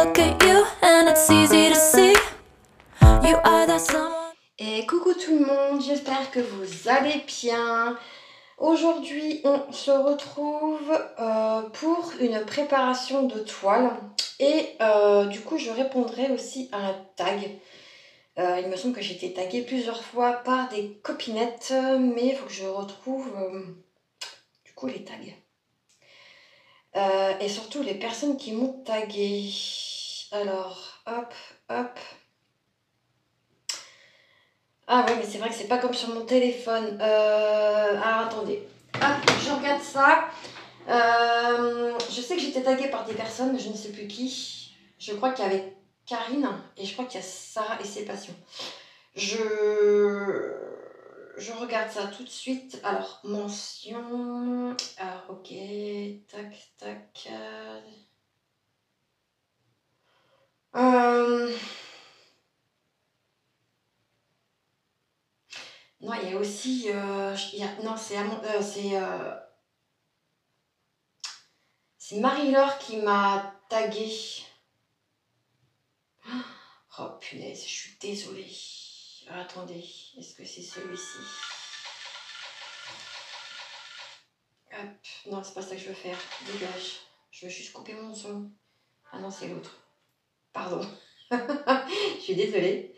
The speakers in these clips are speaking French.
look at you and it's easy to see you are that someone. Et coucou tout le monde, j'espère que vous allez bien. Aujourd'hui, on se retrouve pour une préparation de toile. Et du coup, je répondrai aussi à un tag. Il me semble que j'ai été taguée plusieurs fois par des copinettes, mais il faut que je retrouve du coup les tags. Et surtout les personnes qui m'ont tagué. Alors, hop, hop. Ah ouais, mais c'est vrai que c'est pas comme sur mon téléphone. Alors attendez. Hop, je regarde ça. Je sais que j'étais taguée par des personnes, je ne sais plus qui. Je crois qu'il y avait Karine et je crois qu'il y a Sarah et ses passions. Je regarde ça tout de suite. Alors, mention. Alors, ok. Tac, tac. Non, il y a aussi. Non, c'est Marie-Laure qui m'a tagué. Oh punaise, je suis désolée. Alors, attendez, est-ce que c'est celui-ci? Hop, non, c'est pas ça que je veux faire. Dégage. Je veux juste couper mon son. Ah non, c'est l'autre. Pardon. Je suis désolée.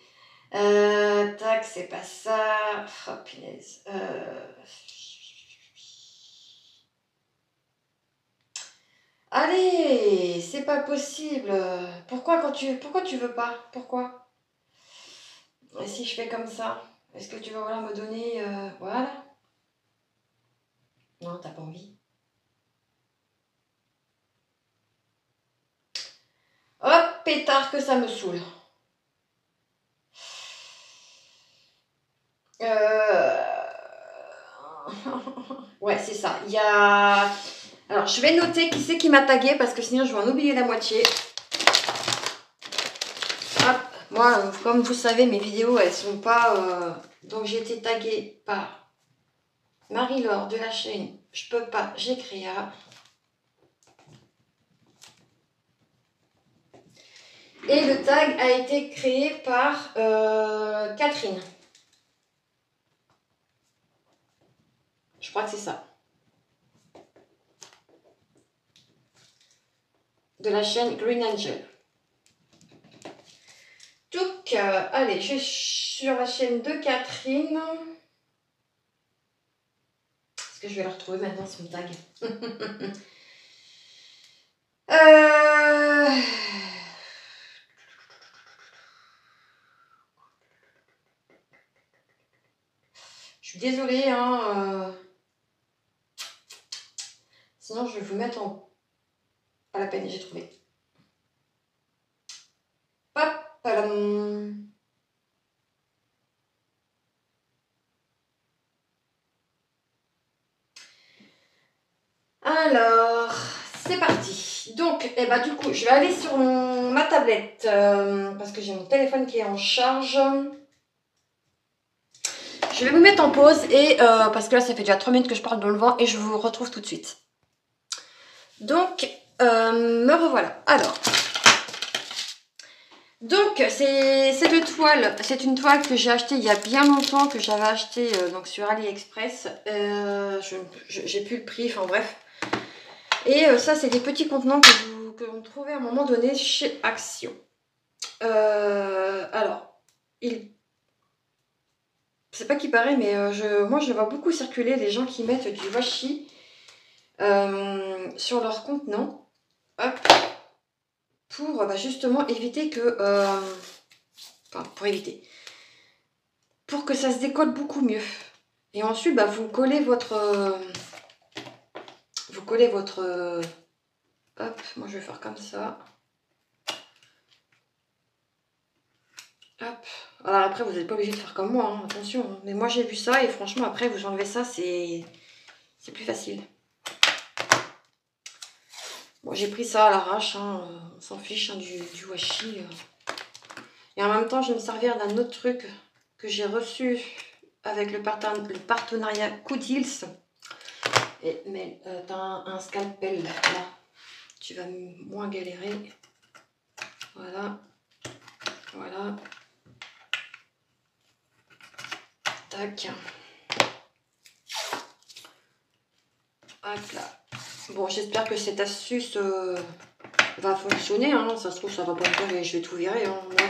Tac, c'est pas ça. Oh punaise. Allez, c'est pas possible. Pourquoi tu veux pas? Pourquoi? Et si je fais comme ça, est-ce que tu vas vouloir me donner voilà? Non, t'as pas envie. Hop, pétard que ça me saoule. Ouais, c'est ça. Il y a... Alors, je vais noter qui c'est qui m'a tagué parce que sinon je vais en oublier la moitié. Hop, moi, comme vous savez, mes vidéos, elles sont pas... Donc, j'ai été taguée par Marie-Laure de la chaîne Je peux pas, j'ai créa. Et le tag a été créé par Catherine. Je crois que c'est ça. De la chaîne Green Angel. Donc, allez, je suis sur la chaîne de Catherine. Est-ce que je vais la retrouver maintenant, son tag? Je suis désolée, hein. Sinon, je vais vous mettre en... Pas la peine, j'ai trouvé. Hop, palam. Alors, c'est parti. Donc, eh ben, du coup, je vais aller sur ma tablette parce que j'ai mon téléphone qui est en charge. Je vais vous mettre en pause et parce que là, ça fait déjà 3 minutes que je parle dans le vent et je vous retrouve tout de suite. Donc, me revoilà. Alors, donc, c'est une toile que j'ai achetée il y a bien longtemps, que j'avais achetée donc sur AliExpress. J'ai plus le prix, enfin bref. Et ça, c'est des petits contenants que l'on trouvait à un moment donné chez Action. Alors, c'est pas qu'il paraît, mais moi, je vois beaucoup circuler les gens qui mettent du washi sur leurs contenants. Hop. Pour justement éviter que... enfin, pour que ça se décolle beaucoup mieux. Et ensuite, vous collez votre... hop, moi je vais faire comme ça. Hop. Alors après, vous n'êtes pas obligé de faire comme moi, hein, attention. Hein. Mais moi j'ai vu ça et franchement, après, vous enlevez ça, c'est plus facile. Bon, j'ai pris ça à l'arrache, hein, on s'en fiche hein, du washi. Et en même temps, je vais me servir d'un autre truc que j'ai reçu avec le partenariat Coodils. Mais t'as un scalpel là, tu vas moins galérer. Voilà. Voilà. Tac. Hop là. Bon, j'espère que cette astuce va fonctionner. Hein. Ça se trouve, ça va pas me faire et je vais tout virer. Hein. Moi,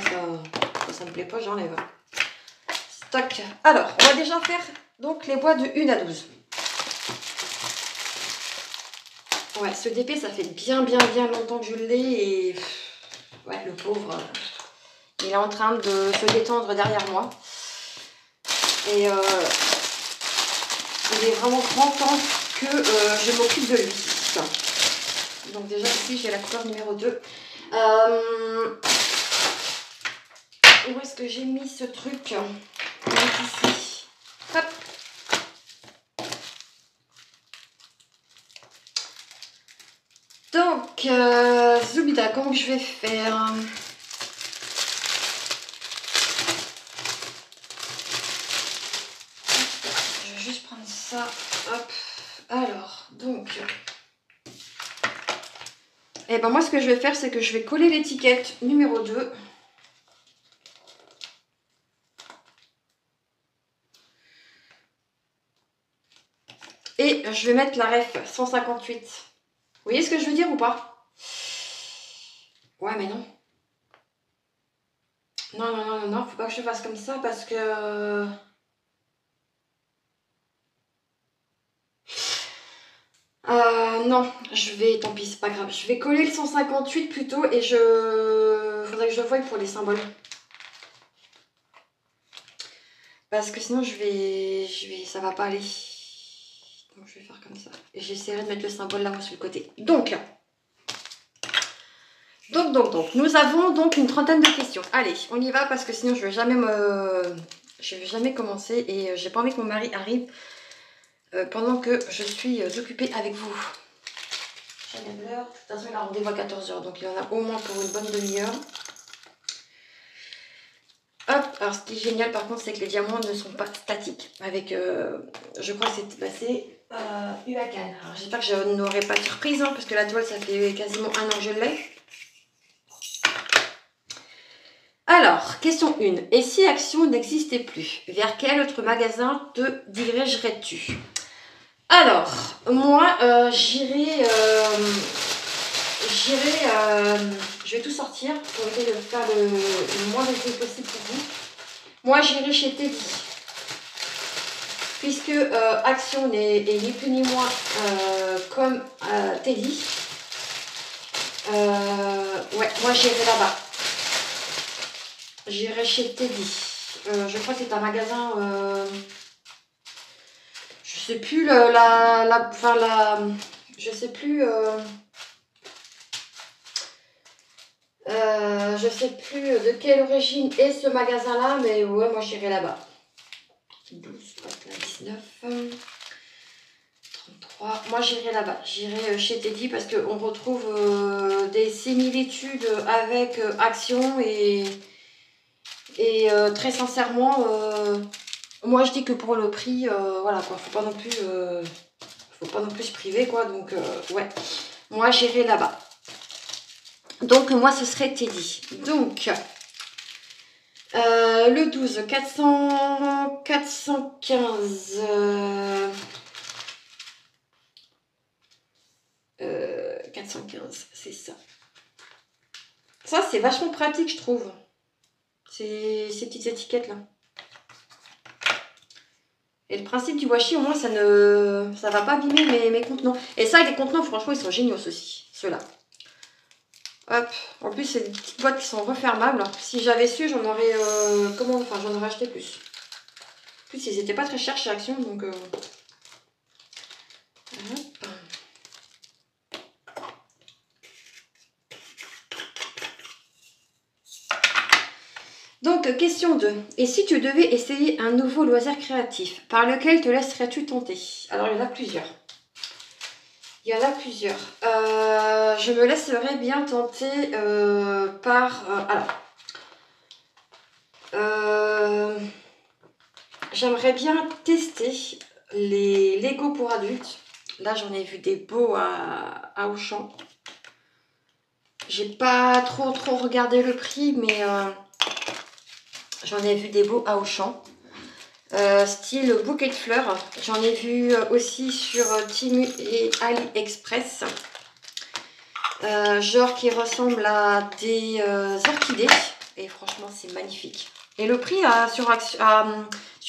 ça me plaît pas, j'enlève. Tac. Alors, on va déjà faire donc les bois de 1 à 12. Ouais, ce DP, ça fait bien longtemps que je l'ai et ouais, le pauvre, il est en train de se détendre derrière moi. Et il est vraiment grand temps que je m'occupe de lui. Donc déjà ici, j'ai la couleur numéro 2. Où est-ce que j'ai mis ce truc? Il est ici. Hop. Donc, Zoubida, comment je vais faire? Je vais juste prendre ça. Hop. Alors, donc... Et ben moi, ce que je vais faire, c'est que je vais coller l'étiquette numéro 2. Et je vais mettre la ref 158. Vous voyez ce que je veux dire ou pas? Ouais, mais non. Non, faut pas que je fasse comme ça parce que... non, je vais... Tant pis, c'est pas grave. Je vais coller le 158 plutôt et faudrait que je le voie pour les symboles. Parce que sinon, ça va pas aller. Donc, je vais faire comme ça. Et j'essaierai de mettre le symbole là-haut sur le côté. Donc, nous avons donc une trentaine de questions. Allez, on y va parce que sinon, je vais jamais commencer et j'ai pas envie que mon mari arrive pendant que je suis occupée avec vous. Je regarde l'heure. De toute façon, il a rendez-vous à 14 h, donc il en a au moins pour une bonne demi-heure. Hop, alors ce qui est génial par contre, c'est que les diamants ne sont pas statiques. Avec, je crois que c'est Huacan. Alors j'espère que je n'aurai pas de surprise, hein, parce que la toile, ça fait quasiment 1 an que je l'ai. Alors, question 1. Et si Action n'existait plus, vers quel autre magasin te dirigerais-tu? Alors, moi, je vais tout sortir pour essayer de faire le moins de choses possible pour vous. Moi, j'irai chez Teddy. Puisque Action n'est ni plus ni moins comme Teddy. Ouais, moi j'irai là-bas. J'irai chez Teddy. Je crois que c'est un magasin... je sais plus je sais plus... je sais plus de quelle origine est ce magasin-là, mais ouais, moi j'irai là-bas. 12, 19, 33. Moi j'irai là-bas. J'irai chez Teddy parce qu'on retrouve des similitudes avec Action et très sincèrement, moi je dis que pour le prix, voilà quoi, faut pas non plus se priver quoi, donc ouais, moi j'irai là-bas. Donc moi ce serait Teddy. Donc le 12, 415, 415, c'est ça. Ça c'est vachement pratique je trouve. Ces petites étiquettes là. Et le principe du washi, au moins ça va pas abîmer mes contenants. Et ça, les contenants, franchement, ils sont géniaux ceux-ci, ceux-là. Hop, en plus c'est des petites boîtes qui sont refermables. Si j'avais su, j'en aurais j'en aurais acheté plus. En plus, ils étaient pas très chers chez Action, donc hop. Donc, question 2. Et si tu devais essayer un nouveau loisir créatif, par lequel te laisserais-tu tenter? Alors, il y en a plusieurs. Je me laisserais bien tenter par... j'aimerais bien tester les Lego pour adultes. Là, j'en ai vu des beaux à Auchan. J'ai pas trop regardé le prix, mais j'en ai vu des beaux à Auchan. Style bouquet de fleurs. J'en ai vu aussi sur Temu et AliExpress. Genre qui ressemble à des orchidées. Et franchement, c'est magnifique. Et le prix sur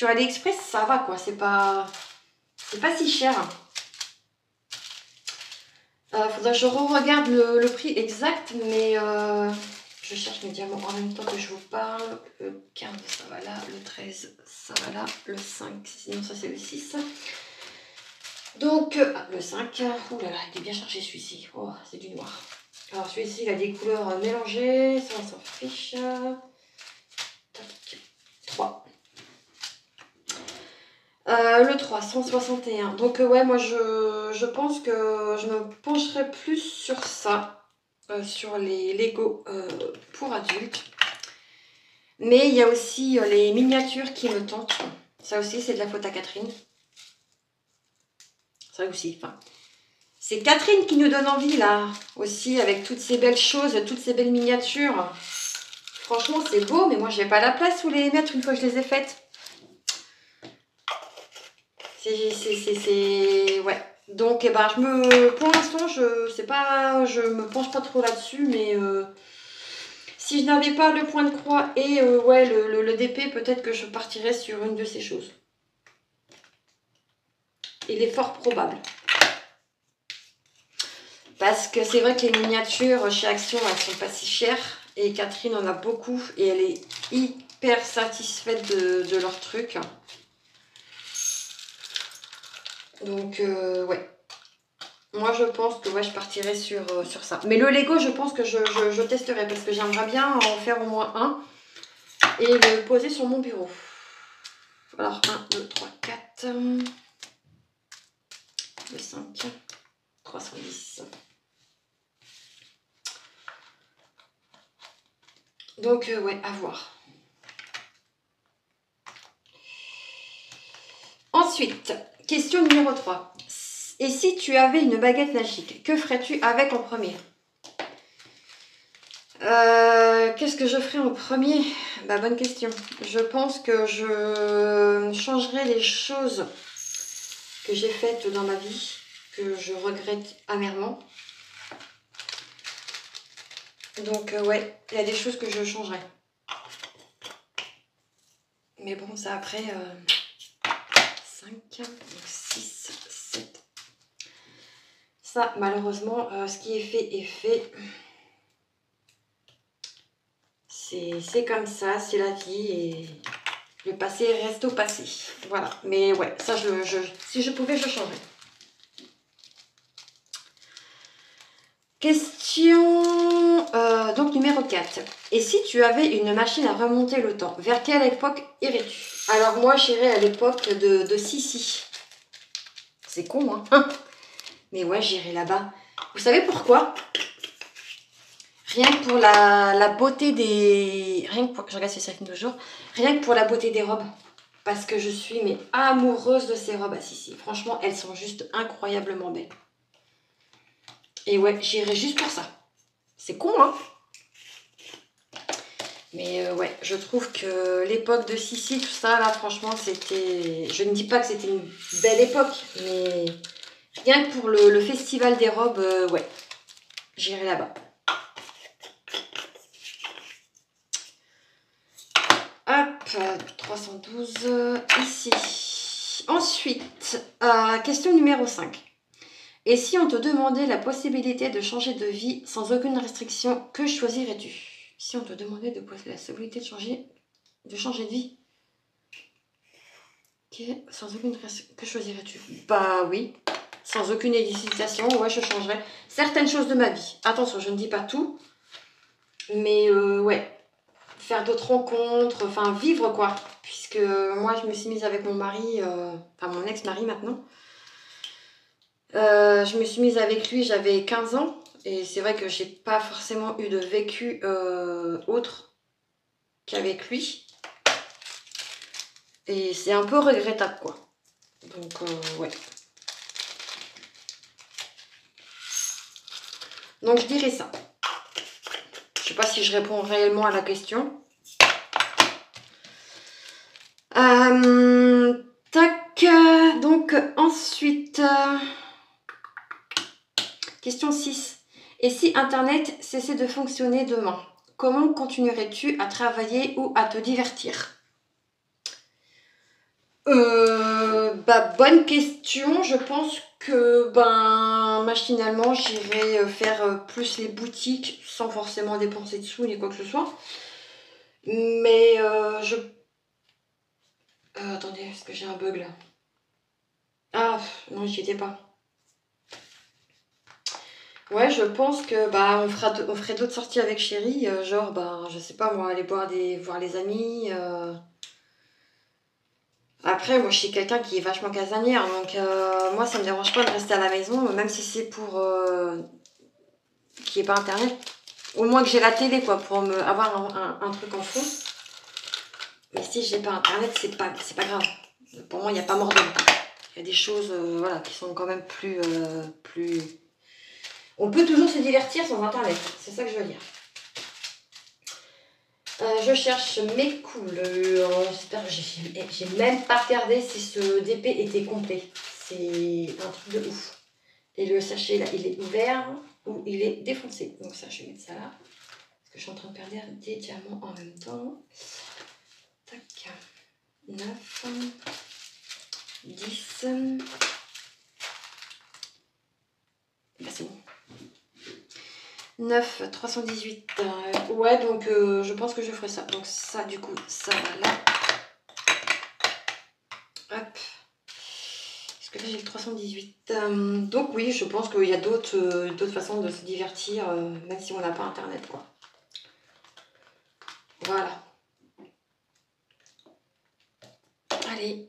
AliExpress, ça va quoi. C'est pas si cher. Faudra que je re-regarde le prix exact, mais je cherche mes diamants en même temps que je vous parle. Le 15, ça va là. Le 13, ça va là. Le 5, sinon ça c'est le 6. Donc, le 5. Ouh là là, il est bien chargé celui-ci. Oh, c'est du noir. Alors celui-ci, il a des couleurs mélangées. Ça, on s'en fiche. Tac. 3. Le 3, 161. Donc ouais, moi je pense que je me pencherai plus sur ça, sur les Lego pour adultes. Mais il y a aussi les miniatures qui me tentent. Ça aussi, c'est de la faute à Catherine. Ça aussi, enfin... C'est Catherine qui nous donne envie là, aussi, avec toutes ces belles choses, toutes ces belles miniatures. Franchement, c'est beau, mais moi j'ai pas la place où les mettre une fois que je les ai faites. Ouais. Donc, eh ben, pour l'instant, je me penche pas trop là-dessus, mais si je n'avais pas le point de croix et ouais, le DP, peut-être que je partirais sur une de ces choses. Il est fort probable. Parce que c'est vrai que les miniatures chez Action, elles sont pas si chères. Et Catherine en a beaucoup et elle est hyper satisfaite de leur truc. Donc, ouais. Moi, je pense que ouais, je partirai sur ça. Mais le Lego, je pense que je testerai parce que j'aimerais bien en faire au moins un et le poser sur mon bureau. Alors, 1, 2, 3, 4. Le 5. 310. Donc, ouais, à voir. Ensuite, question numéro 3. Et si tu avais une baguette magique, que ferais-tu avec en premier? Qu'est-ce que je ferais en premier? Bah, bonne question. Je pense que je changerais les choses que j'ai faites dans ma vie, que je regrette amèrement. Donc, ouais, il y a des choses que je changerais. Mais bon, ça après, 5, donc 6, 7. Ça, malheureusement, ce qui est fait est fait. C'est comme ça, c'est la vie et le passé reste au passé. Voilà, mais ouais, ça, si je pouvais, je changerais. Question donc numéro 4. Et si tu avais une machine à remonter le temps, vers quelle époque irais-tu? Alors moi, j'irais à l'époque de Sissi. C'est con, hein? Mais ouais, j'irais là-bas. Vous savez pourquoi? Rien que pour la beauté des... Rien que pour... Je regarde si ça filme toujours. Rien que pour la beauté des robes. Parce que je suis mais amoureuse de ces robes à Sissi. Franchement, elles sont juste incroyablement belles. Et ouais, j'irai juste pour ça. C'est con, hein? Mais ouais, je trouve que l'époque de Sissi, tout ça, là, franchement, c'était... Je ne dis pas que c'était une belle époque, mais rien que pour le festival des robes, ouais, j'irai là-bas. Hop, 312, ici. Ensuite, question numéro 5. Et si on te demandait la possibilité de changer de vie sans aucune restriction, que choisirais-tu? Si on te demandait la possibilité de changer de vie, okay, sans aucune restriction, que choisirais-tu? Bah oui, sans aucune hésitation, ouais, je changerais certaines choses de ma vie. Attention, je ne dis pas tout, mais ouais, faire d'autres rencontres, enfin vivre quoi. Puisque moi, je me suis mise avec mon mari, enfin mon ex-mari maintenant. Je me suis mise avec lui, j'avais 15 ans. Et c'est vrai que j'ai pas forcément eu de vécu autre qu'avec lui. Et c'est un peu regrettable, quoi. Donc, ouais. Donc, je dirais ça. pas si je réponds réellement à la question. Tac. Donc ensuite, question 6. Et si Internet cessait de fonctionner demain, comment continuerais-tu à travailler ou à te divertir? Bonne question. Je pense que machinalement j'irai faire plus les boutiques sans forcément dépenser de sous ni quoi que ce soit. Mais attendez, est-ce que j'ai un bug là? Ah non, j'y étais pas. Ouais, je pense que on ferait d'autres sorties avec chérie, genre je sais pas moi, aller voir les amis. Après, moi je suis quelqu'un qui est vachement casanière, donc moi ça me dérange pas de rester à la maison, même si c'est pour qu'il n'y ait pas internet. Au moins que j'ai la télé quoi, pour avoir un truc en fond. Mais si j'ai pas internet, c'est pas grave. Pour moi, il n'y a pas mort d'homme. Il y a des choses voilà, qui sont quand même plus. On peut toujours se divertir sans internet, c'est ça que je veux dire. Je cherche mes couleurs. J'espère que j'ai même pas regardé si ce DP était complet. C'est un truc de ouf. Et le sachet là, il est ouvert ou il est défoncé. Donc ça, je vais mettre ça là. Parce que je suis en train de perdre des diamants en même temps. Tac. 9, 10. Bah c'est bon. 9, 318. Ouais, donc je pense que je ferai ça. Donc ça, du coup, ça va là. Hop. Est-ce que là, j'ai le 318 donc oui, je pense qu'il y a d'autres façons de se divertir, même si on n'a pas internet, quoi. Voilà. Allez.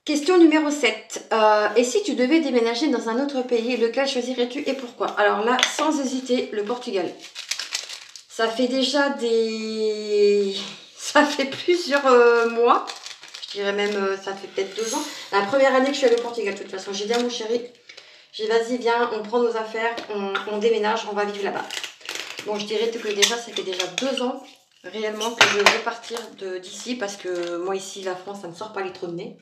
Question numéro 7. Et si tu devais déménager dans un autre pays, lequel choisirais-tu et pourquoi? Alors là, sans hésiter, le Portugal. Ça fait déjà ça fait plusieurs mois. Je dirais même, ça fait peut-être 2 ans. La première année que je suis allée au Portugal, de toute façon. J'ai dit à mon chéri, j'ai dit vas-y, viens, on prend nos affaires, on déménage, on va vivre là-bas. Bon, je dirais que déjà, ça fait déjà 2 ans réellement que je veux partir d'ici parce que moi ici, la France, ça ne sort pas les trous de nez.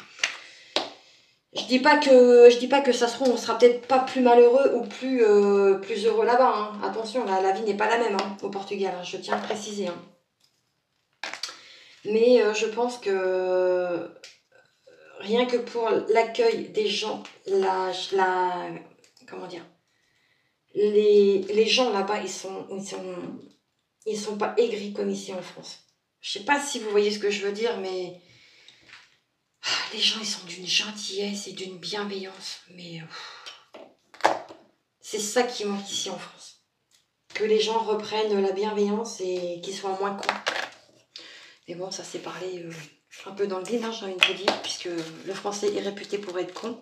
Je dis pas que ça on sera peut-être pas plus malheureux ou plus heureux là-bas. Hein. Attention, la vie n'est pas la même au Portugal, hein, je tiens à le préciser. Hein. Mais je pense que rien que pour l'accueil des gens, comment dire, les gens là-bas, ils sont pas aigris comme ici en France. Je sais pas si vous voyez ce que je veux dire, mais les gens, ils sont d'une gentillesse et d'une bienveillance, mais c'est ça qui manque ici en France. Que les gens reprennent la bienveillance et qu'ils soient moins cons. Mais bon, ça s'est parlé un peu dans le vide, hein, j'ai envie de vous dire, puisque le français est réputé pour être con.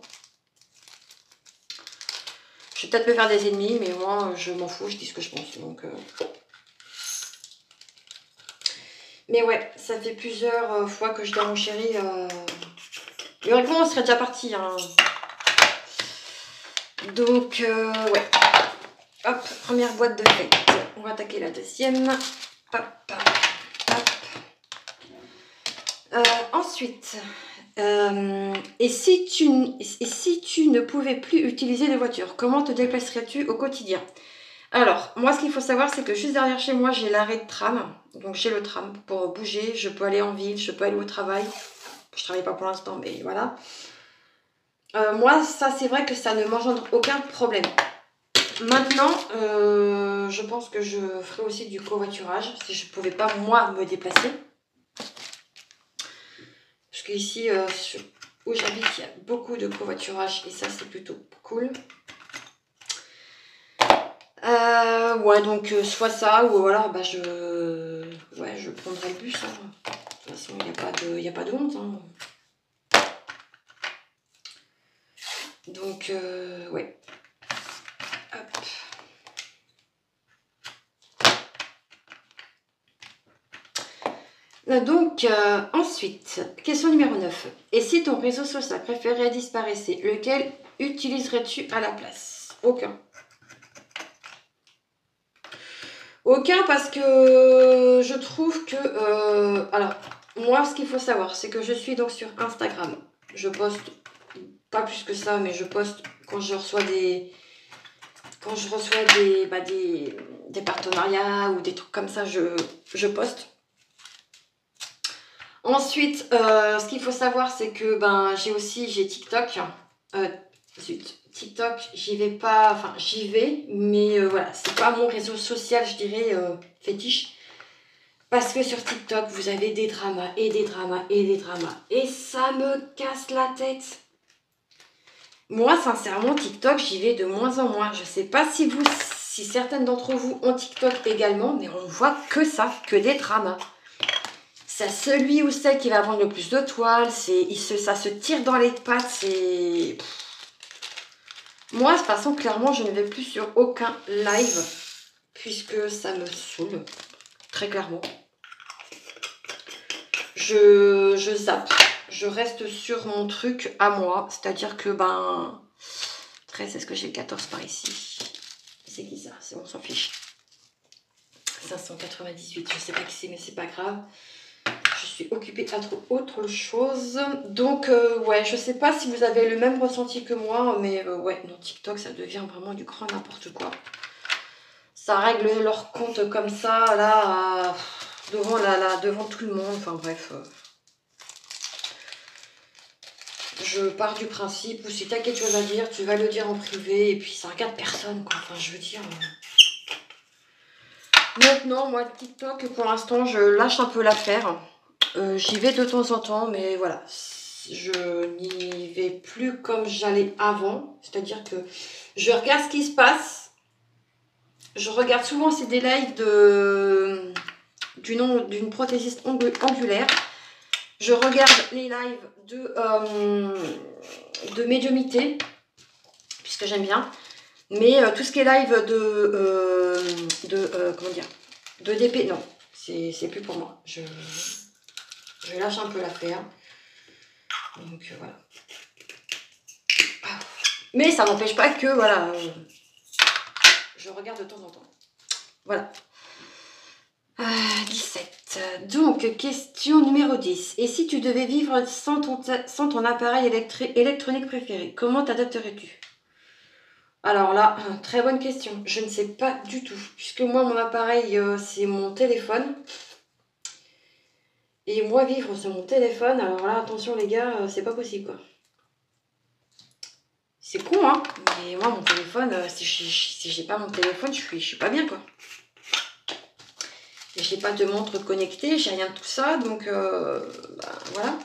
Je vais peut-être me faire des ennemis, mais moi, je m'en fous, je dis ce que je pense. Donc, mais ouais, ça fait plusieurs fois que je dis à mon chéri... Théoriquement, on serait déjà parti. Hein. Donc, ouais. Hop, première boîte de fête. On va attaquer la deuxième. Hop, hop. Ensuite, et si tu ne pouvais plus utiliser de voiture, comment te déplacerais-tu au quotidien? Alors, moi, ce qu'il faut savoir, c'est que juste derrière chez moi, j'ai l'arrêt de tram. Donc, j'ai le tram pour bouger. Je peux aller en ville, je peux aller au travail. Je travaille pas pour l'instant, mais voilà. Moi, ça, c'est vrai que ça ne m'engendre aucun problème. Maintenant, je pense que je ferai aussi du covoiturage si je ne pouvais pas, moi, me déplacer. Parce qu'ici, où j'habite, il y a beaucoup de covoiturage et ça, c'est plutôt cool. Ouais, donc soit ça ou alors je prendrai le bus. Hein. De toute façon, il n'y a pas de honte. Hein. Donc, ouais. Hop. Donc, ensuite, question numéro 9. Et si ton réseau social préféré disparaissait, lequel utiliserais-tu à la place? Aucun. Aucun parce que je trouve que... alors, moi, ce qu'il faut savoir, c'est que je suis donc sur Instagram. Je poste, pas plus que ça, mais je poste quand je reçois des... Quand je reçois des partenariats ou des trucs comme ça, je poste. Ensuite, ce qu'il faut savoir, c'est que j'ai TikTok. TikTok, j'y vais pas, enfin j'y vais, mais voilà, c'est pas mon réseau social, je dirais, fétiche. Parce que sur TikTok, vous avez des dramas et des dramas et des dramas. Et ça me casse la tête. Moi, sincèrement, TikTok, j'y vais de moins en moins. Je sais pas si certaines d'entre vous ont TikTok également, mais on voit que ça, que des dramas. C'est celui ou celle qui va vendre le plus de toiles, ça se tire dans les pattes, c'est... Moi, de toute façon, clairement, je ne vais plus sur aucun live, puisque ça me saoule, très clairement. Je zappe, je reste sur mon truc à moi, c'est-à-dire que, 13, est-ce que j'ai le 14 par ici? C'est qui ça? C'est bon, on s'en fiche. 598, je sais pas qui c'est, mais c'est pas grave. Je suis occupée à autre chose. Donc, ouais, je sais pas si vous avez le même ressenti que moi, mais ouais, non, TikTok, ça devient vraiment du grand n'importe quoi. Ça règle leur compte comme ça, là, devant tout le monde. Enfin, bref. Je pars du principe où si t'as quelque chose à dire, tu vas le dire en privé, et puis ça regarde personne, quoi. Enfin, je veux dire... Maintenant, moi, TikTok, pour l'instant, je lâche un peu l'affaire. J'y vais de temps en temps, mais voilà, je n'y vais plus comme j'allais avant. C'est-à-dire que je regarde ce qui se passe. Je regarde souvent, c'est des lives d'une prothésiste angulaire. Je regarde les lives de médiumnité, puisque j'aime bien. Mais tout ce qui est live comment dire, de DP, non, c'est plus pour moi. Je lâche un peu l'affaire. Donc voilà. Mais ça n'empêche pas que voilà, je regarde de temps en temps. Voilà. 17. Donc, question numéro 10. Et si tu devais vivre sans ton appareil électronique préféré, comment t'adapterais-tu? Alors là, très bonne question. Je ne sais pas du tout. Puisque moi, mon appareil, c'est mon téléphone. Et moi, vivre sur mon téléphone, alors là, attention les gars, c'est pas possible quoi. C'est con, hein. Mais moi, mon téléphone, si j'ai pas mon téléphone, je suis pas bien quoi. Et j'ai pas de montre connectée, j'ai rien de tout ça, donc voilà.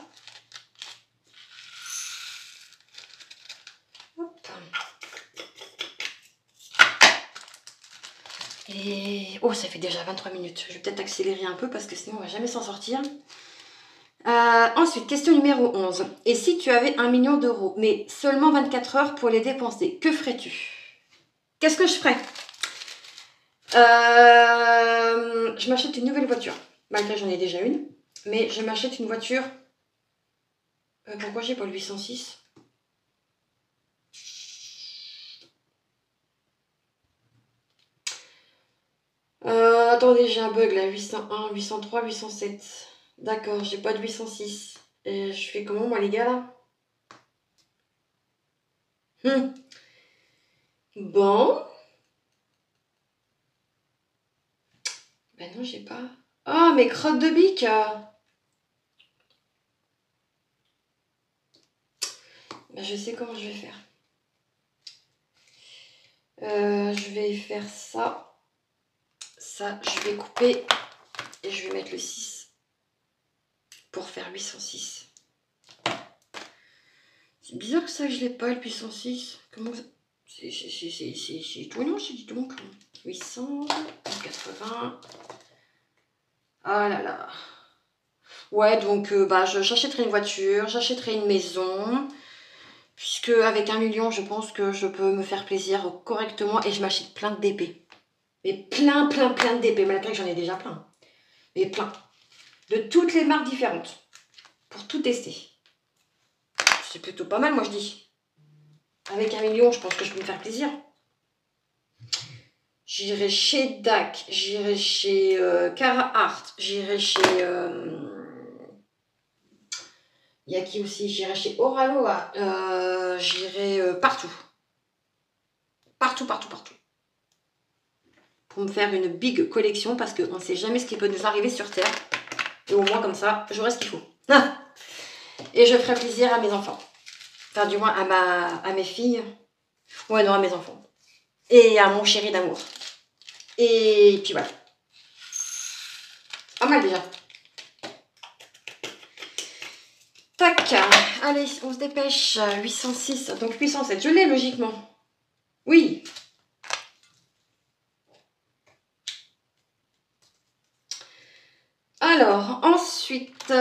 Hop. Et oh, ça fait déjà 23 minutes. Je vais peut-être accélérer un peu parce que sinon on va jamais s'en sortir. Ensuite, question numéro 11. Et si tu avais 1 million d'euros, mais seulement 24 heures pour les dépenser, que ferais-tu? Qu'est-ce que je ferais? Je m'achète une nouvelle voiture. Malgré j'en ai déjà une. Mais je m'achète une voiture. Pourquoi j'ai pas le 806? Attendez, j'ai un bug là. 801, 803, 807. D'accord, j'ai pas de 806. Et je fais comment moi les gars là? Bon. Ben non, j'ai pas. Ah, mes crottes de bique. Ben, je sais comment je vais faire. Je vais faire ça. Ça, je vais couper. Et je vais mettre le 6. Pour faire 806. C'est bizarre que ça, que je l'ai pas, le 806. Comment ça... C'est étonnant, je dis donc. 800, 80. Ah là là. Ouais, donc j'achèterai une voiture, j'achèterai une maison. Puisque avec 1 million, je pense que je peux me faire plaisir correctement. Et je m'achète plein de DP. Mais plein de DP. Malgré que j'en ai déjà plein. Mais plein. De toutes les marques différentes. Pour tout tester. C'est plutôt pas mal, moi je dis. Avec 1 million, je pense que je peux me faire plaisir. J'irai chez DAC, j'irai chez Carhartt, j'irai chez... il y a qui aussi? J'irai chez Oraloa, j'irai partout. Partout. Pour me faire une big collection parce qu'on ne sait jamais ce qui peut nous arriver sur Terre. Et au moins comme ça, j'aurai ce qu'il faut. Et je ferai plaisir à mes enfants. Enfin du moins à mes filles. Ouais non, à mes enfants. Et à mon chéri d'amour. Et puis voilà. Pas mal déjà. Tac. Allez, on se dépêche. 806. Donc 807. Je l'ai logiquement. Oui. Alors, ensuite,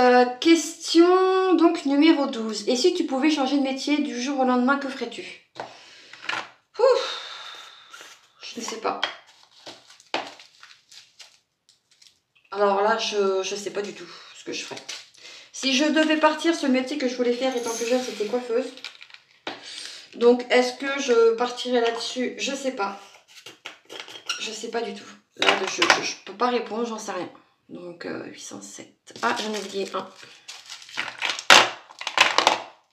question donc numéro 12. Et si tu pouvais changer de métier du jour au lendemain, que ferais-tu? Je ne sais pas. Alors là, je ne sais pas du tout ce que je ferais. Si je devais partir, ce métier que je voulais faire étant plus jeune, c'était coiffeuse. Donc, est-ce que je partirais là-dessus? Je sais pas. Je sais pas du tout. Là, je peux pas répondre, j'en sais rien. Donc, 807. Ah, j'en ai oublié un.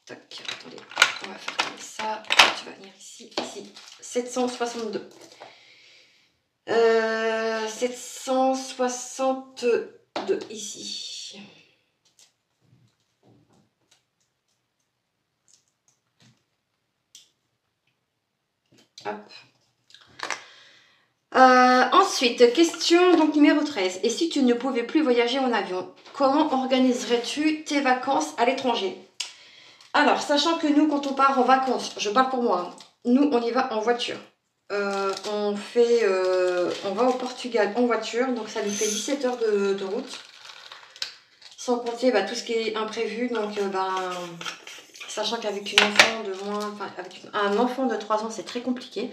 Tac, attendez. On va faire comme ça. Tu vas venir ici. 762. 762 ici. Hop. Ensuite, question donc numéro 13. Et si tu ne pouvais plus voyager en avion, comment organiserais-tu tes vacances à l'étranger? Alors, sachant que nous, quand on part en vacances, je parle pour moi, hein, nous, on y va en voiture. On va au Portugal en voiture, donc ça nous fait 17 heures de route. Sans compter tout ce qui est imprévu, donc sachant qu'avec une enfant de moins, enfin avec un enfant de 3 ans, c'est très compliqué.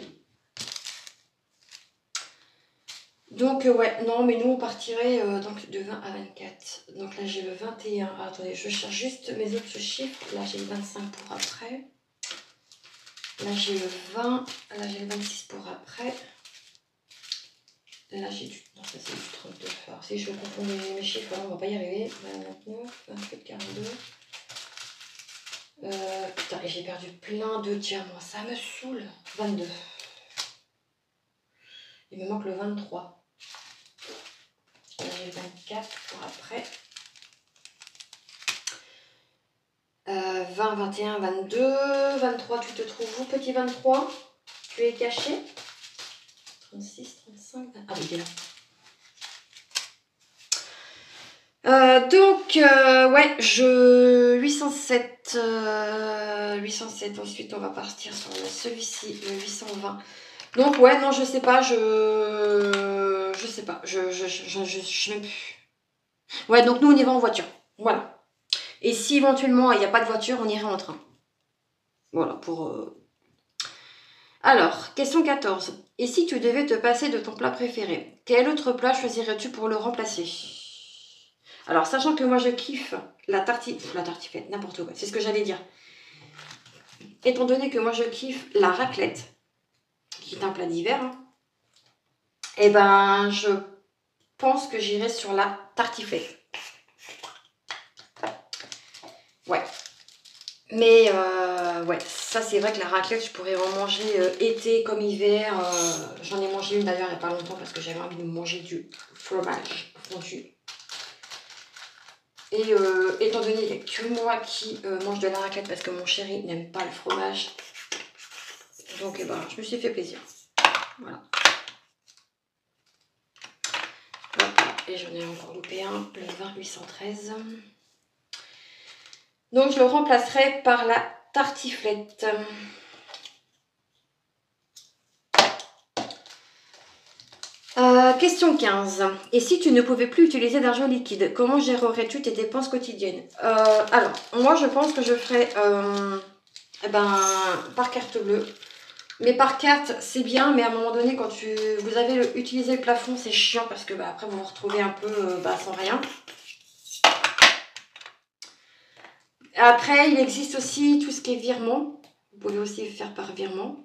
Donc ouais, non, mais nous on partirait donc de 20 à 24. Donc là j'ai le 21. Ah, attendez, je cherche juste mes autres chiffres. Là j'ai le 25 pour après. Là j'ai le 20. Là j'ai le 26 pour après. Là j'ai du... Non, ça c'est du 32. Alors si je confonds mes chiffres, là on va pas y arriver. 29, 28, 42. Putain, et j'ai perdu plein de diamants. Ça me saoule. 22. Il me manque le 23. Là j'ai le 24 pour après. 20, 21, 22, 23, tu te trouves où, petit 23? Tu es caché? 36, 35, 20... Ah oui, il est là. Donc, ouais, 807, 807, ensuite on va partir sur celui-ci, le 820. Donc, ouais, non, je sais pas, je sais pas, je sais même plus. Ouais, donc nous, on y va en voiture, voilà. Et si éventuellement il n'y a pas de voiture, on irait en train. Voilà, pour... Alors, question 14. Et si tu devais te passer de ton plat préféré, quel autre plat choisirais-tu pour le remplacer? Alors, sachant que moi je kiffe la tartiflette, n'importe quoi, c'est ce que j'allais dire. Étant donné que moi je kiffe la raclette, qui est un plat d'hiver, hein, et ben je pense que j'irai sur la tartiflette. Ouais. Mais ouais, ça c'est vrai que la raclette, je pourrais en manger été comme hiver. J'en ai mangé une d'ailleurs il n'y a pas longtemps parce que j'avais envie de manger du fromage fondu. Et étant donné que moi qui mange de la raclette parce que mon chéri n'aime pas le fromage, donc je me suis fait plaisir. Voilà. Et j'en ai encore loupé un, le 20 813. Donc je le remplacerai par la tartiflette. Question 15. Et si tu ne pouvais plus utiliser d'argent liquide, comment gérerais-tu tes dépenses quotidiennes? Alors, moi je pense que je ferais par carte bleue. Mais par carte, c'est bien, mais à un moment donné, quand vous avez utilisé le plafond, c'est chiant parce que après vous vous retrouvez un peu sans rien. Après, il existe aussi tout ce qui est virement. Vous pouvez aussi faire par virement.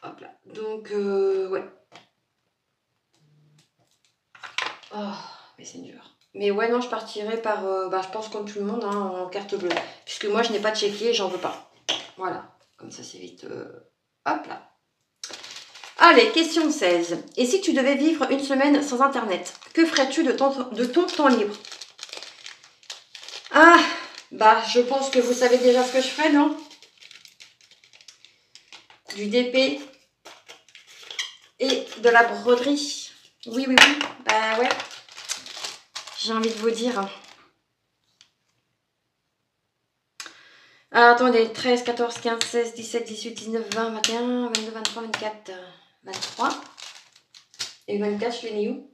Hop là. Donc, ouais. Oh, mais c'est dur. Mais ouais, non, je partirai par, je pense comme tout le monde, hein, en carte bleue. Puisque moi, je n'ai pas checké et j'en veux pas. Voilà, comme ça, c'est vite. Hop là. Allez, question 16. Et si tu devais vivre une semaine sans Internet, que ferais-tu de ton temps libre? Ah, je pense que vous savez déjà ce que je ferais, non? Du DP et de la broderie. Oui, oui, oui. Bah ouais. J'ai envie de vous dire. Attendez, 13, 14, 15, 16, 17, 18, 19, 20, 21, 22, 23, 24, 23. Et 24, je l'ai mis où?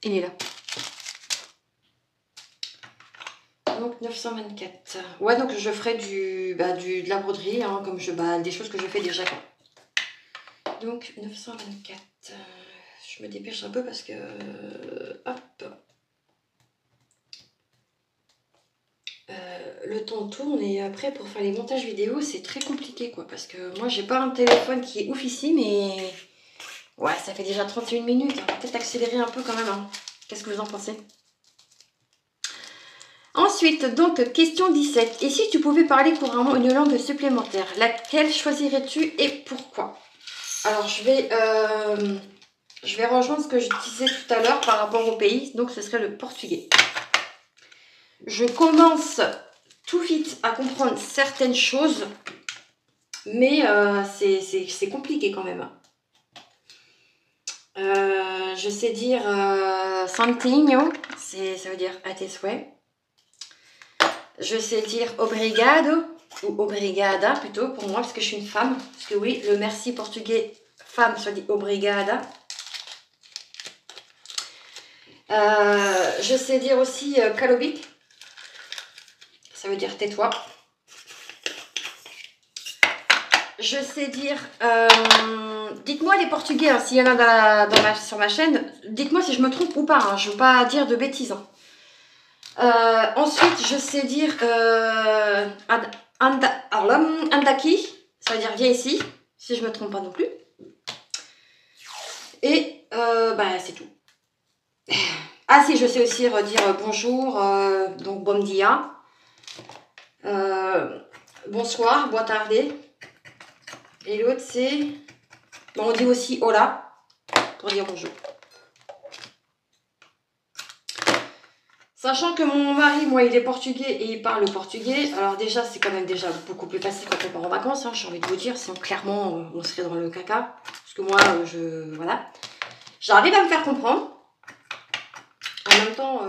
Il est là. Donc 924. Ouais, donc je ferai de la broderie, hein, comme des choses que je fais déjà. Donc 924. Je me dépêche un peu parce que... hop. Le temps tourne et après pour faire les montages vidéo c'est très compliqué quoi, parce que moi j'ai pas un téléphone qui est oufissime mais ouais, ça fait déjà 31 minutes, on va peut-être accélérer un peu quand même, hein. Qu'est-ce que vous en pensez? Ensuite, donc question 17, et si tu pouvais parler couramment une langue supplémentaire, laquelle choisirais-tu et pourquoi? Alors je vais rejoindre ce que je disais tout à l'heure par rapport au pays, donc ce serait le portugais. Je commence tout vite à comprendre certaines choses, mais c'est compliqué quand même. Je sais dire santinho, ça veut dire à tes souhaits. Je sais dire obrigado, ou obrigada plutôt pour moi, parce que je suis une femme. Parce que oui, le merci portugais, femme, ça dit obrigada. Je sais dire aussi calobic, ça veut dire tais-toi. Je sais dire, dites-moi les portugais, hein, s'il y en a sur ma chaîne, dites-moi si je me trompe ou pas, hein, je ne veux pas dire de bêtises. Hein. Ensuite, je sais dire andaki, ça veut dire viens ici, si je me trompe pas non plus. Et c'est tout. Ah si, je sais aussi dire bonjour, donc bom dia, bonsoir, boa tarde. Et l'autre c'est, on dit aussi hola pour dire bonjour. Sachant que mon mari, moi, il est portugais et il parle portugais, alors déjà, c'est quand même déjà beaucoup plus facile quand on part en vacances, hein, j'ai envie de vous dire, sinon clairement, on serait dans le caca. Parce que moi, voilà. J'arrive à me faire comprendre. En même temps,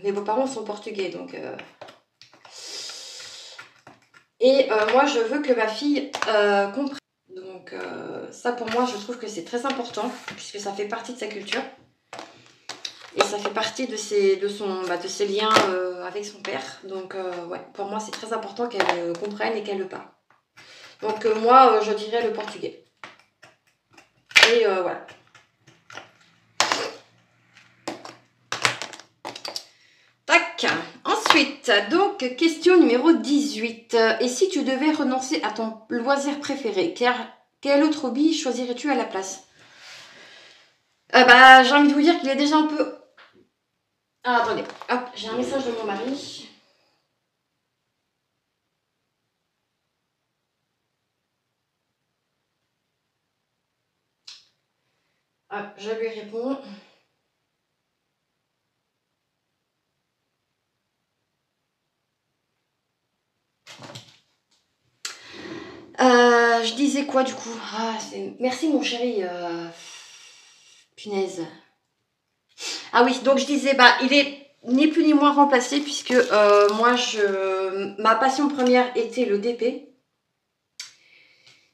mes beaux-parents sont portugais, donc... moi, je veux que ma fille comprenne. Donc, ça, pour moi, je trouve que c'est très important, puisque ça fait partie de sa culture. Et ça fait partie de ses liens avec son père. Donc, ouais, pour moi, c'est très important qu'elle comprenne et qu'elle le parle. Donc, moi, je dirais le portugais. Et voilà. Tac. Ensuite, donc, question numéro 18. Et si tu devais renoncer à ton loisir préféré, quel autre hobby choisirais-tu à la place? J'ai envie de vous dire qu'il est déjà un peu... Ah, attendez, hop, j'ai un message de mon mari. Hop, je lui réponds. Je disais quoi du coup? Merci mon chéri. Punaise. Ah oui, donc je disais, il est ni plus ni moins remplacé puisque moi, ma passion première était le DP.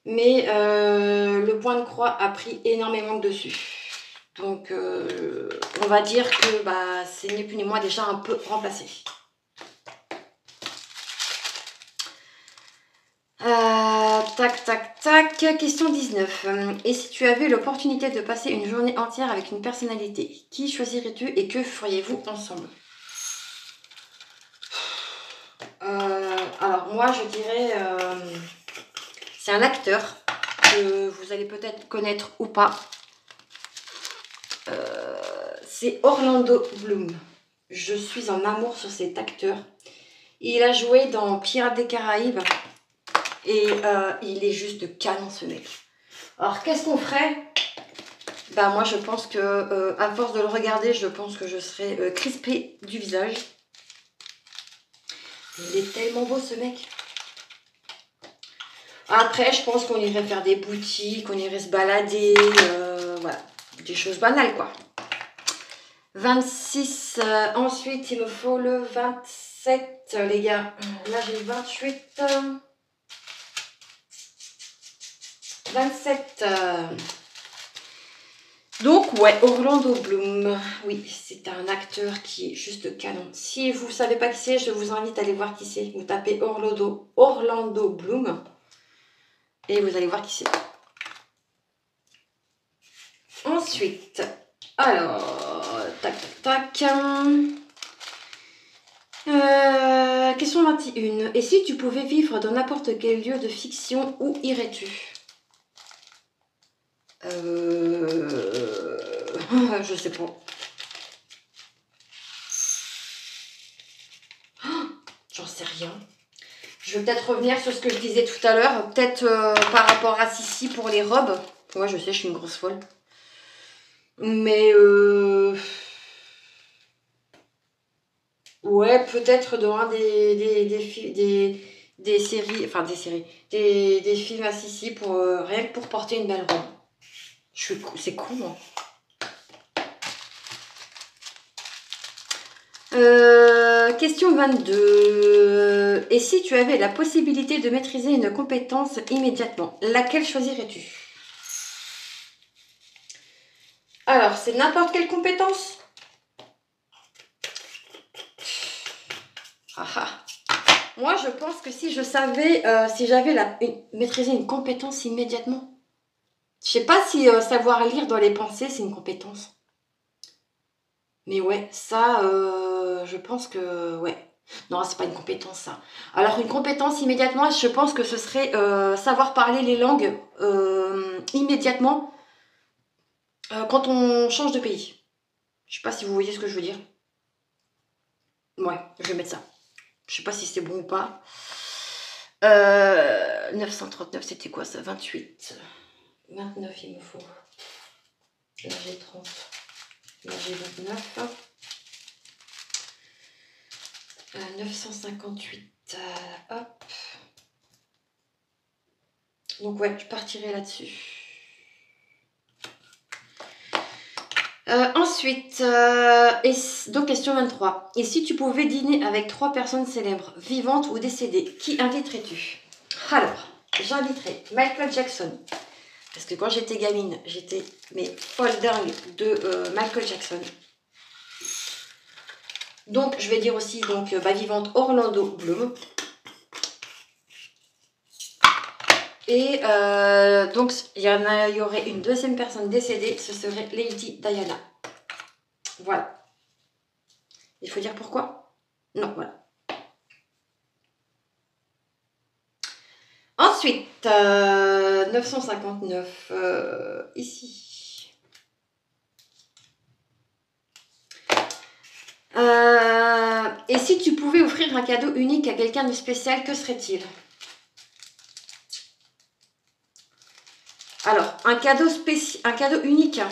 Mais le point de croix a pris énormément de dessus. Donc, on va dire que c'est ni plus ni moins déjà un peu remplacé. Tac, tac, tac. Question 19. Et si tu avais l'opportunité de passer une journée entière avec une personnalité, qui choisirais-tu et que feriez-vous ensemble? Alors, moi, je dirais C'est un acteur que vous allez peut-être connaître ou pas. C'est Orlando Bloom. Je suis en amour sur cet acteur. Il a joué dans Pirates des Caraïbes. Et il est juste canon ce mec. Alors qu'est-ce qu'on ferait? Bah moi je pense que à force de le regarder, je pense que je serais crispée du visage. Il est tellement beau ce mec. Après je pense qu'on irait faire des boutiques, on irait se balader, voilà, des choses banales quoi. 26, ensuite il me faut le 27 les gars. Là j'ai le 28. 27. Donc, ouais, Orlando Bloom. Oui, c'est un acteur qui est juste canon. Si vous ne savez pas qui c'est, je vous invite à aller voir qui c'est. Vous tapez Orlando Bloom et vous allez voir qui c'est. Ensuite, alors, tac, tac, tac. Question 21. Et si tu pouvais vivre dans n'importe quel lieu de fiction, où irais-tu? Je sais pas. J'en sais rien. Je vais peut-être revenir sur ce que je disais tout à l'heure. Peut-être par rapport à Sissi pour les robes. Ouais, je sais, je suis une grosse folle. Mais ouais, peut-être dans un des séries, enfin des séries, des films à Sissi pour rien que pour porter une belle robe. C'est cool, hein. Question 22. Et si tu avais la possibilité de maîtriser une compétence immédiatement, laquelle choisirais-tu? Alors, c'est n'importe quelle compétence? Moi, je pense que si je savais, si j'avais maîtriser une compétence immédiatement. Je sais pas si savoir lire dans les pensées, c'est une compétence. Mais ouais, ça, je pense que... Ouais. Non, c'est pas une compétence, ça. Alors, une compétence, immédiatement, je pense que ce serait savoir parler les langues immédiatement quand on change de pays. Je sais pas si vous voyez ce que je veux dire. Ouais, je vais mettre ça. Je sais pas si c'est bon ou pas. 939, c'était quoi ça? 28. 29, il me faut. Là, j'ai 30. Là, j'ai 29. 958. Hop. Donc ouais, je partirai là-dessus. Ensuite, donc question 23. Et si tu pouvais dîner avec 3 personnes célèbres, vivantes ou décédées, qui inviterais-tu? Alors, j'inviterais Michael Jackson. Parce que quand j'étais gamine, j'étais folle dingue de Michael Jackson. Donc, je vais dire aussi, donc, vivante Orlando Bloom. Et donc, il y aurait une deuxième personne décédée, ce serait Lady Diana. Voilà. Il faut dire pourquoi? Non, voilà. Ensuite, 959, ici. Et si tu pouvais offrir un cadeau unique à quelqu'un de spécial, que serait-il? Alors, un cadeau unique à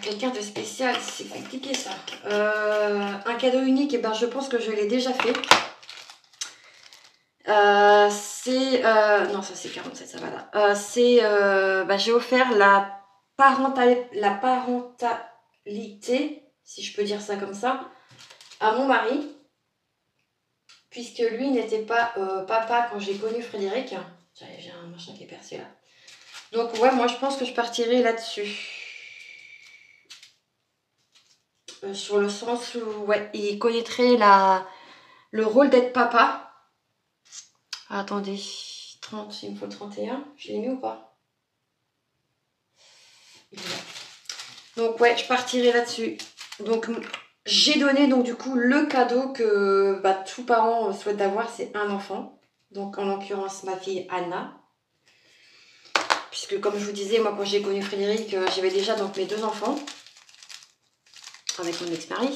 quelqu'un de spécial, c'est compliqué ça. Un cadeau unique, eh ben, je pense que je l'ai déjà fait. Non, ça c'est 47, ça va là. J'ai offert la parentalité, si je peux dire ça comme ça, à mon mari. Puisque lui n'était pas papa quand j'ai connu Frédéric. J'ai un machin qui est percé là. Donc ouais, moi je pense que je partirai là-dessus. Sur le sens où, ouais, il connaîtrait le rôle d'être papa. Ah, attendez, 30, il me faut 31. Je l'ai mis ou pas? Donc ouais, je partirai là-dessus. Donc j'ai donné donc du coup le cadeau que tout parent souhaite d'avoir, c'est un enfant. Donc en l'occurrence ma fille Anna. Puisque comme je vous disais, moi quand j'ai connu Frédéric, j'avais déjà donc mes 2 enfants avec mon ex-mari.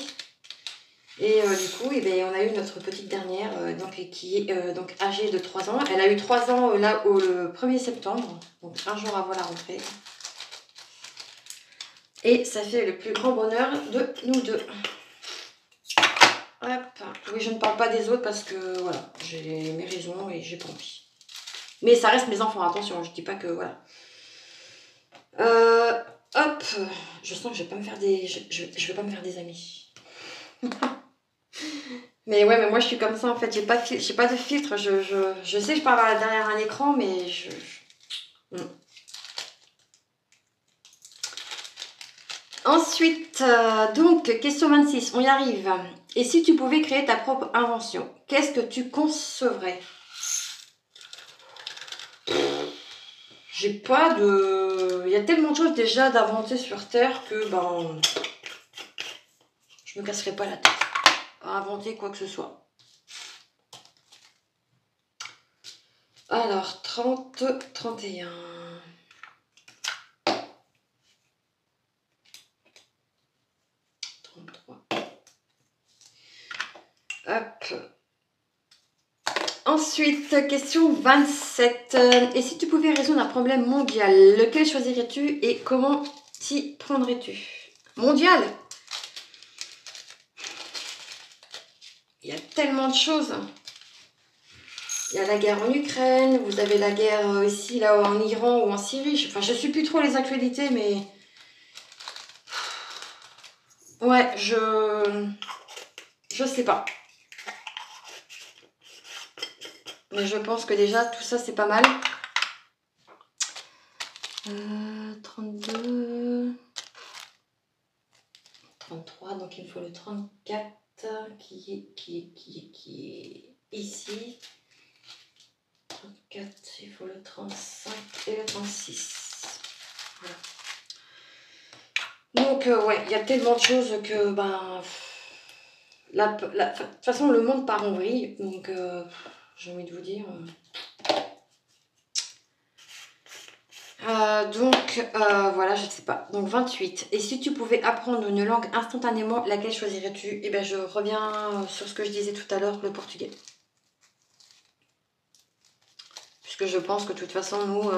Et du coup, on a eu notre petite dernière qui est donc âgée de 3 ans. Elle a eu 3 ans là le 1er septembre, donc un jour avant la rentrée. Et ça fait le plus grand bonheur de nous 2. Hop. Oui, je ne parle pas des autres parce que voilà, j'ai mes raisons et j'ai pas envie. Mais ça reste mes enfants, attention, je dis pas que voilà. Hop, je sens que je vais pas me faire des, je vais pas me faire des amis. Mais ouais, mais moi je suis comme ça en fait, j'ai pas de filtre, je sais que je parle derrière un écran, mais Ensuite, donc, question 26, on y arrive. Et si tu pouvais créer ta propre invention, qu'est-ce que tu concevrais? J'ai pas de... Il y a tellement de choses déjà d'inventer sur Terre que, je me casserai pas la tête à inventer quoi que ce soit. Alors, 30, 31... 33. Hop. Ensuite, question 27. Et si tu pouvais résoudre un problème mondial, lequel choisirais-tu et comment t'y prendrais-tu? Mondial? Il y a tellement de choses. Il y a la guerre en Ukraine, vous avez la guerre ici, là, en Iran ou en Syrie. Enfin, je suis plus trop les actualités, mais... Ouais, je sais pas. Mais je pense que déjà, tout ça, c'est pas mal. 32... 33, donc il me faut le 34 qui est ici. 34, il faut le 35 et le 36. Voilà. Donc ouais, il y a tellement de choses que de toute façon le monde part en vrille, donc j'ai envie de vous dire. Voilà, je ne sais pas. Donc 28. Et si tu pouvais apprendre une langue instantanément, laquelle choisirais-tu? Eh bien, je reviens sur ce que je disais tout à l'heure, le portugais. Puisque je pense que de toute façon, nous,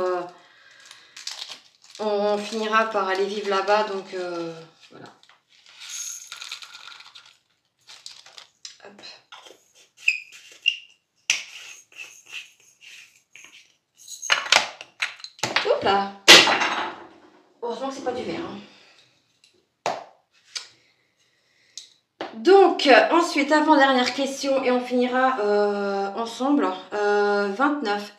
on finira par aller vivre là-bas, donc voilà. Hop. Hop là. Heureusement que c'est pas du verre. Hein. Donc, ensuite, avant-dernière question, et on finira ensemble. 29.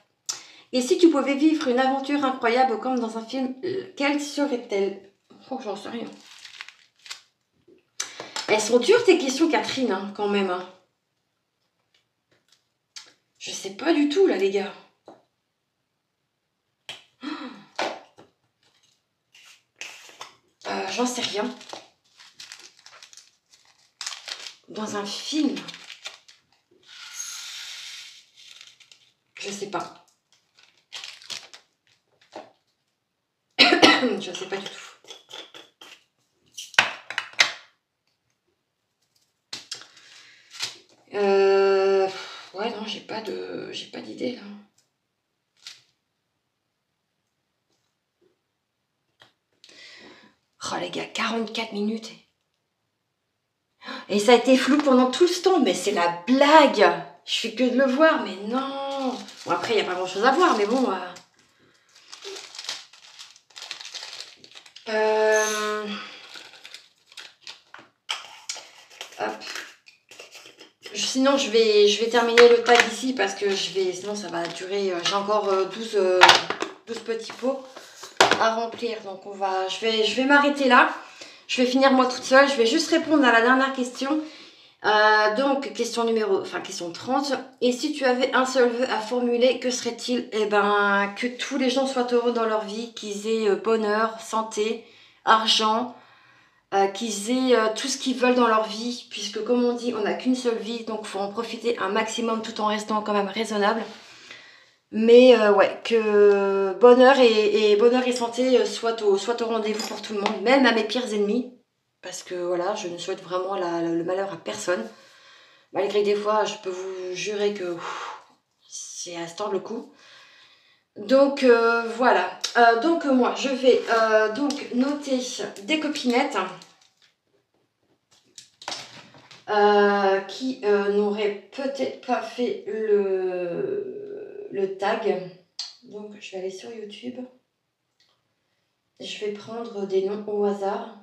Et si tu pouvais vivre une aventure incroyable comme dans un film, quelle serait-elle? Oh, j'en sais rien. Elles sont dures tes questions, Catherine, hein, quand même. Hein. Je sais pas du tout, là, les gars. J'en sais rien. Dans un film. Je sais pas. Je sais pas du tout. Ouais, non, j'ai pas d'idée, là. Oh, les gars, 44 minutes. Et ça a été flou pendant tout ce temps, mais c'est la blague. Je fais que de le voir, mais non. Bon, après, il n'y a pas grand-chose à voir, mais bon... Hop. Sinon, je vais terminer le tag ici parce que sinon ça va durer. J'ai encore 12 petits pots à remplir. Donc je vais m'arrêter là. Je vais finir moi toute seule. Je vais juste répondre à la dernière question. Donc, question 30. Et si tu avais un seul vœu à formuler, que serait-il? Eh ben, que tous les gens soient heureux dans leur vie, qu'ils aient bonheur, santé, argent, qu'ils aient tout ce qu'ils veulent dans leur vie, puisque comme on dit, on n'a qu'une seule vie, donc il faut en profiter un maximum tout en restant quand même raisonnable. Mais ouais, que bonheur et santé soient au rendez-vous pour tout le monde, même à mes pires ennemis. Parce que voilà, je ne souhaite vraiment le malheur à personne. Malgré que des fois, je peux vous jurer que c'est à se tordre le cou. Donc voilà. Donc moi, je vais donc noter des copinettes qui n'auraient peut-être pas fait le tag. Donc je vais aller sur YouTube. Je vais prendre des noms au hasard.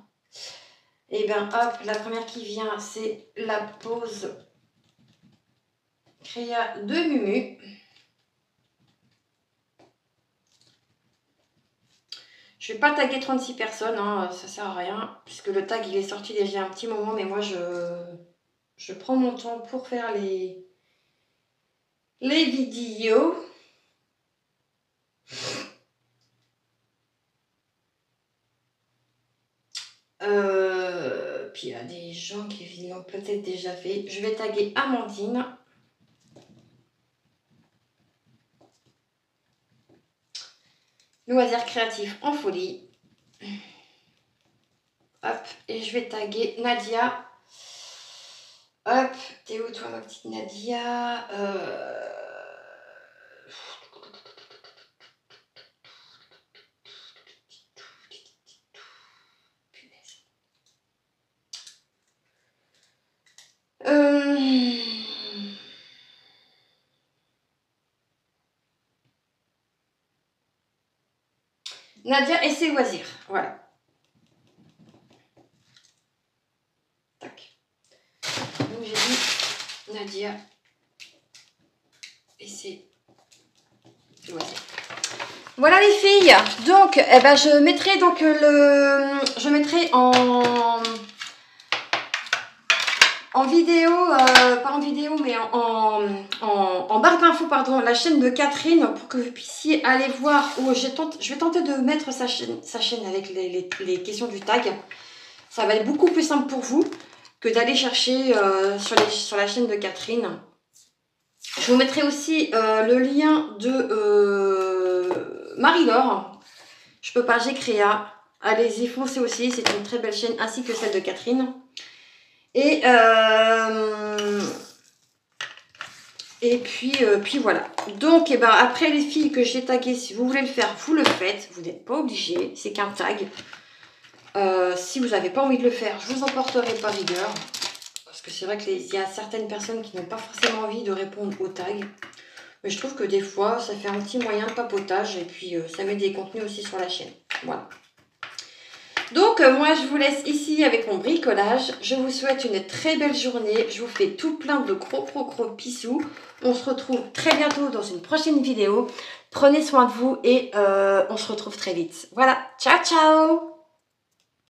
Et bien hop, la première qui vient, c'est la pose Créa de Mumu. Je vais pas taguer 36 personnes, hein, ça sert à rien, puisque le tag il est sorti déjà un petit moment, mais moi je prends mon temps pour faire les vidéos. Puis il y a des gens qui l'ont peut-être déjà fait. Je vais taguer Amandine. Loisirs créatifs en folie. Hop, et je vais taguer Nadia. Hop, t'es où toi ma petite Nadia? Nadia et ses loisirs, voilà. Tac. Donc j'ai dit Nadia et ses loisirs. Voilà les filles. Donc eh ben, je mettrai donc je mettrai en vidéo, pas en vidéo, mais en barre d'infos, pardon, la chaîne de Catherine pour que vous puissiez aller voir. Je vais tenter de mettre sa chaîne avec les questions du tag. Ça va être beaucoup plus simple pour vous que d'aller chercher sur la chaîne de Catherine. Je vous mettrai aussi le lien de Marie-Laure. Je peux pas, j'ai Créa. Allez-y, foncez aussi, c'est une très belle chaîne, ainsi que celle de Catherine. Et puis voilà. Donc et ben, après les filles que j'ai taguées, si vous voulez le faire, vous le faites. Vous n'êtes pas obligé, c'est qu'un tag. Si vous n'avez pas envie de le faire, je vous en porterai pas rigueur. Parce que c'est vrai qu'il y a certaines personnes qui n'ont pas forcément envie de répondre aux tags. Mais je trouve que des fois, ça fait un petit moyen de papotage. Et puis, ça met des contenus aussi sur la chaîne. Voilà. Donc, moi, je vous laisse ici avec mon bricolage. Je vous souhaite une très belle journée. Je vous fais tout plein de gros bisous. On se retrouve très bientôt dans une prochaine vidéo. Prenez soin de vous et on se retrouve très vite. Voilà. Ciao, ciao!